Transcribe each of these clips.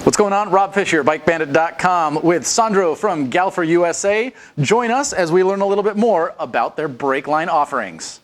What's going on? Rob Fisher, BikeBandit.com with Sandro from Galfer USA. Join us as we learn a little bit more about their brake line offerings.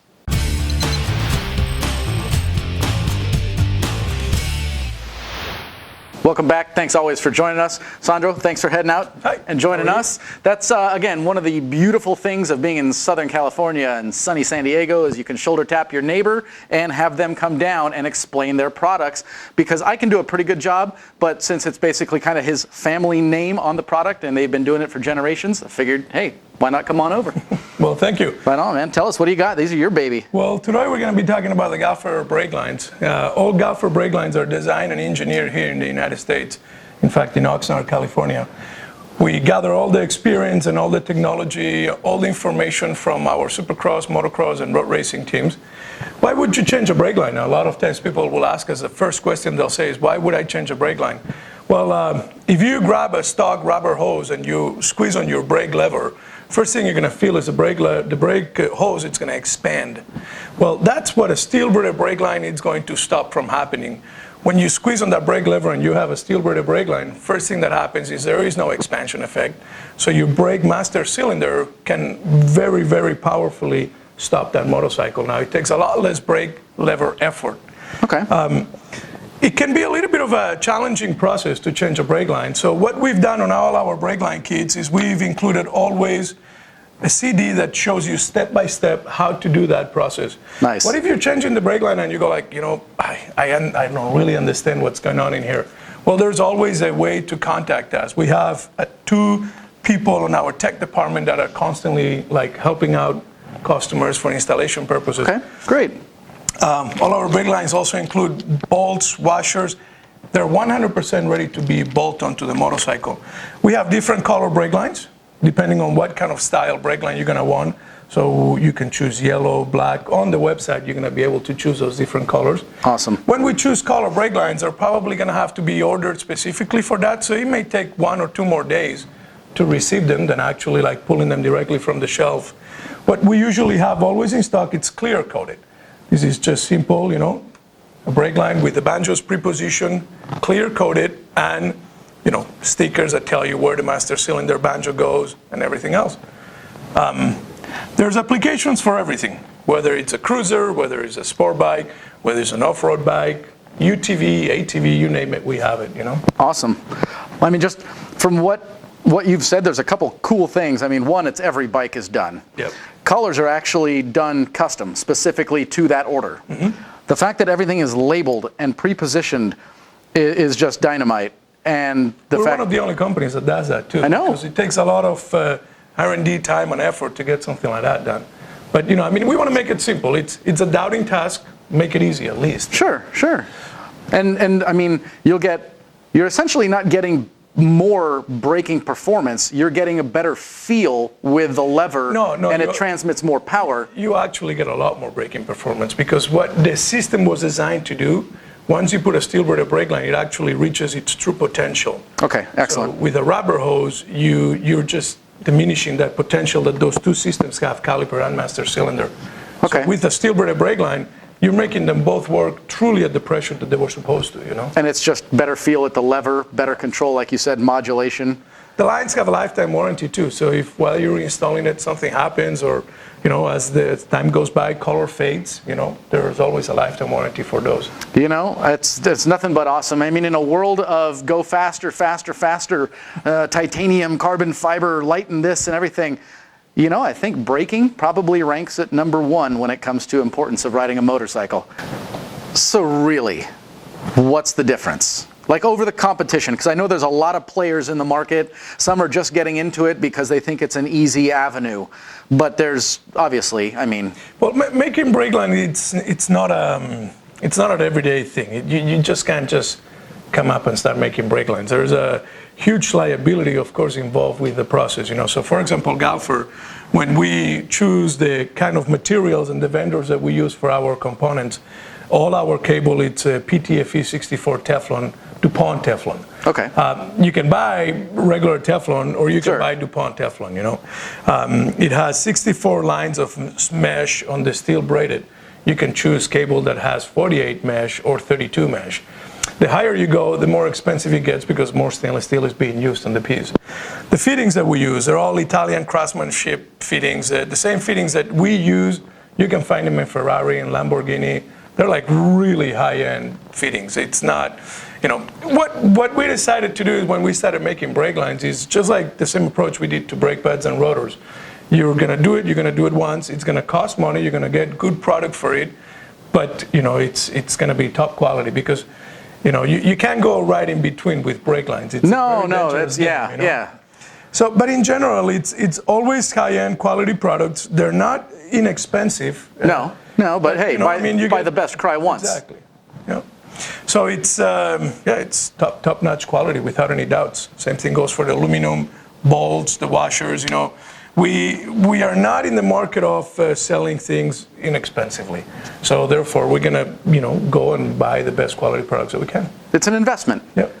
Welcome back. Thanks always for joining us. Sandro, thanks for heading out and joining us. That's, again, one of the beautiful things of being in Southern California and sunny San Diego is you can shoulder tap your neighbor and have them come down and explain their products, because I can do a pretty good job, but since it's basically kind of his family name on the product and they've been doing it for generations, I figured, hey, why not come on over? Well, thank you. Right on, man. Tell us, what do you got? These are your baby. Well, today we're going to be talking about the Galfer Brake Lines. All Galfer Brake Lines are designed and engineered here in the United States. In fact, in Oxnard, California. We gather all the experience and all the technology, all the information from our supercross, motocross, and road racing teams. Why would you change a brake line? Now, a lot of times people will ask us, the first question they'll say is, why would I change a brake line? Well, if you grab a stock rubber hose and you squeeze on your brake lever, first thing you're going to feel is the brake hose, it's going to expand. Well, that's what a steel-braided brake line is going to stop from happening. When you squeeze on that brake lever and you have a steel-braided brake line, first thing that happens is there is no expansion effect. So your brake master cylinder can very, very powerfully stop that motorcycle. Now, it takes a lot less brake lever effort. Okay. It can be a little bit of a challenging process to change a brake line. So what we've done on all our brake line kits is we've included always a CD that shows you step by step how to do that process. Nice. What if you're changing the brake line and you go like, I don't really understand what's going on in here? Well, there's always a way to contact us. We have 2 people in our tech department that are constantly helping out customers for installation purposes. Okay, great. All our brake lines also include bolts, washers. They're 100% ready to be bolted onto the motorcycle. We have different color brake lines, depending on what kind of style brake line you're going to want. So you can choose yellow, black. On the website, you're going to be able to choose those different colors. Awesome. When we choose color brake lines, they're probably going to have to be ordered specifically for that. So it may take 1 or 2 more days to receive them than actually pulling them directly from the shelf. What we usually have always in stock, it's clear coated. This is just simple, a brake line with the banjos pre-positioned, clear coated, and stickers that tell you where the master cylinder banjo goes and everything else. There's applications for everything, whether it's a cruiser, whether it's a sport bike, whether it's an off-road bike, UTV, ATV, you name it, we have it, Awesome. I mean, just from what you've said, there's a couple cool things. I mean, one, it's every bike is done. Yep. Colors are actually done custom, specifically to that order. Mm-hmm. The fact that everything is labeled and pre-positioned is just dynamite. And we're one of the only companies that does that too. I know. Because it takes a lot of R&D time and effort to get something like that done. But we want to make it simple. It's a doubting task. Make it easy at least. Sure. And I mean, you're essentially not getting more braking performance. You're getting a better feel with the lever, and it transmits more power. You actually get a lot more braking performance, because what the system was designed to do, once you put a steel-braided brake line, it actually reaches its true potential. Okay, excellent. So with a rubber hose, you're just diminishing that potential that those 2 systems have, caliper and master cylinder. Okay. So with a steel-braided brake line, you're making them both work truly at the pressure that they were supposed to, And it's just better feel at the lever, better control, like you said, modulation. The lines have a lifetime warranty too, so if while you're installing it, something happens, or as the time goes by, color fades, there's always a lifetime warranty for those. It's nothing but awesome. I mean, in a world of go faster, titanium, carbon fiber, lighten this and everything, I think braking probably ranks at number 1 when it comes to importance of riding a motorcycle. So really, what's the difference? Over the competition, because I know there's a lot of players in the market. Some are just getting into it because they think it's an easy avenue. But there's obviously, Well, making brake line, it's not an everyday thing. You just can't just come up and start making brake lines. There's a huge liability, of course, involved with the process. So for example, Galfer, when we choose the kind of materials and the vendors that we use for our components, all our cable, it's a PTFE 64 Teflon, DuPont Teflon. Okay. You can buy regular Teflon, or you can buy DuPont Teflon, It has 64 lines of mesh on the steel braided. You can choose cable that has 48 mesh or 32 mesh. The higher you go, the more expensive it gets because more stainless steel is being used on the piece. The fittings that we use are all Italian craftsmanship fittings. The same fittings that we use, you can find them in Ferrari and Lamborghini. They're like really high-end fittings. It's not, what we decided to do is when we started making brake lines is just like the same approach we did to brake pads and rotors. You're going to do it once. It's going to cost money. You're going to get good product for it, but it's going to be top quality because you can't go right in between with brake lines. It's that's yeah. So, but in general, it's always high-end quality products. They're not inexpensive. No, but hey, buy the best, cry once. Exactly. Yeah. So it's top-notch quality without any doubts. Same thing goes for the aluminum bolts, the washers. We are not in the market of selling things inexpensively. So therefore, we're gonna go and buy the best quality products that we can. It's an investment. Yep.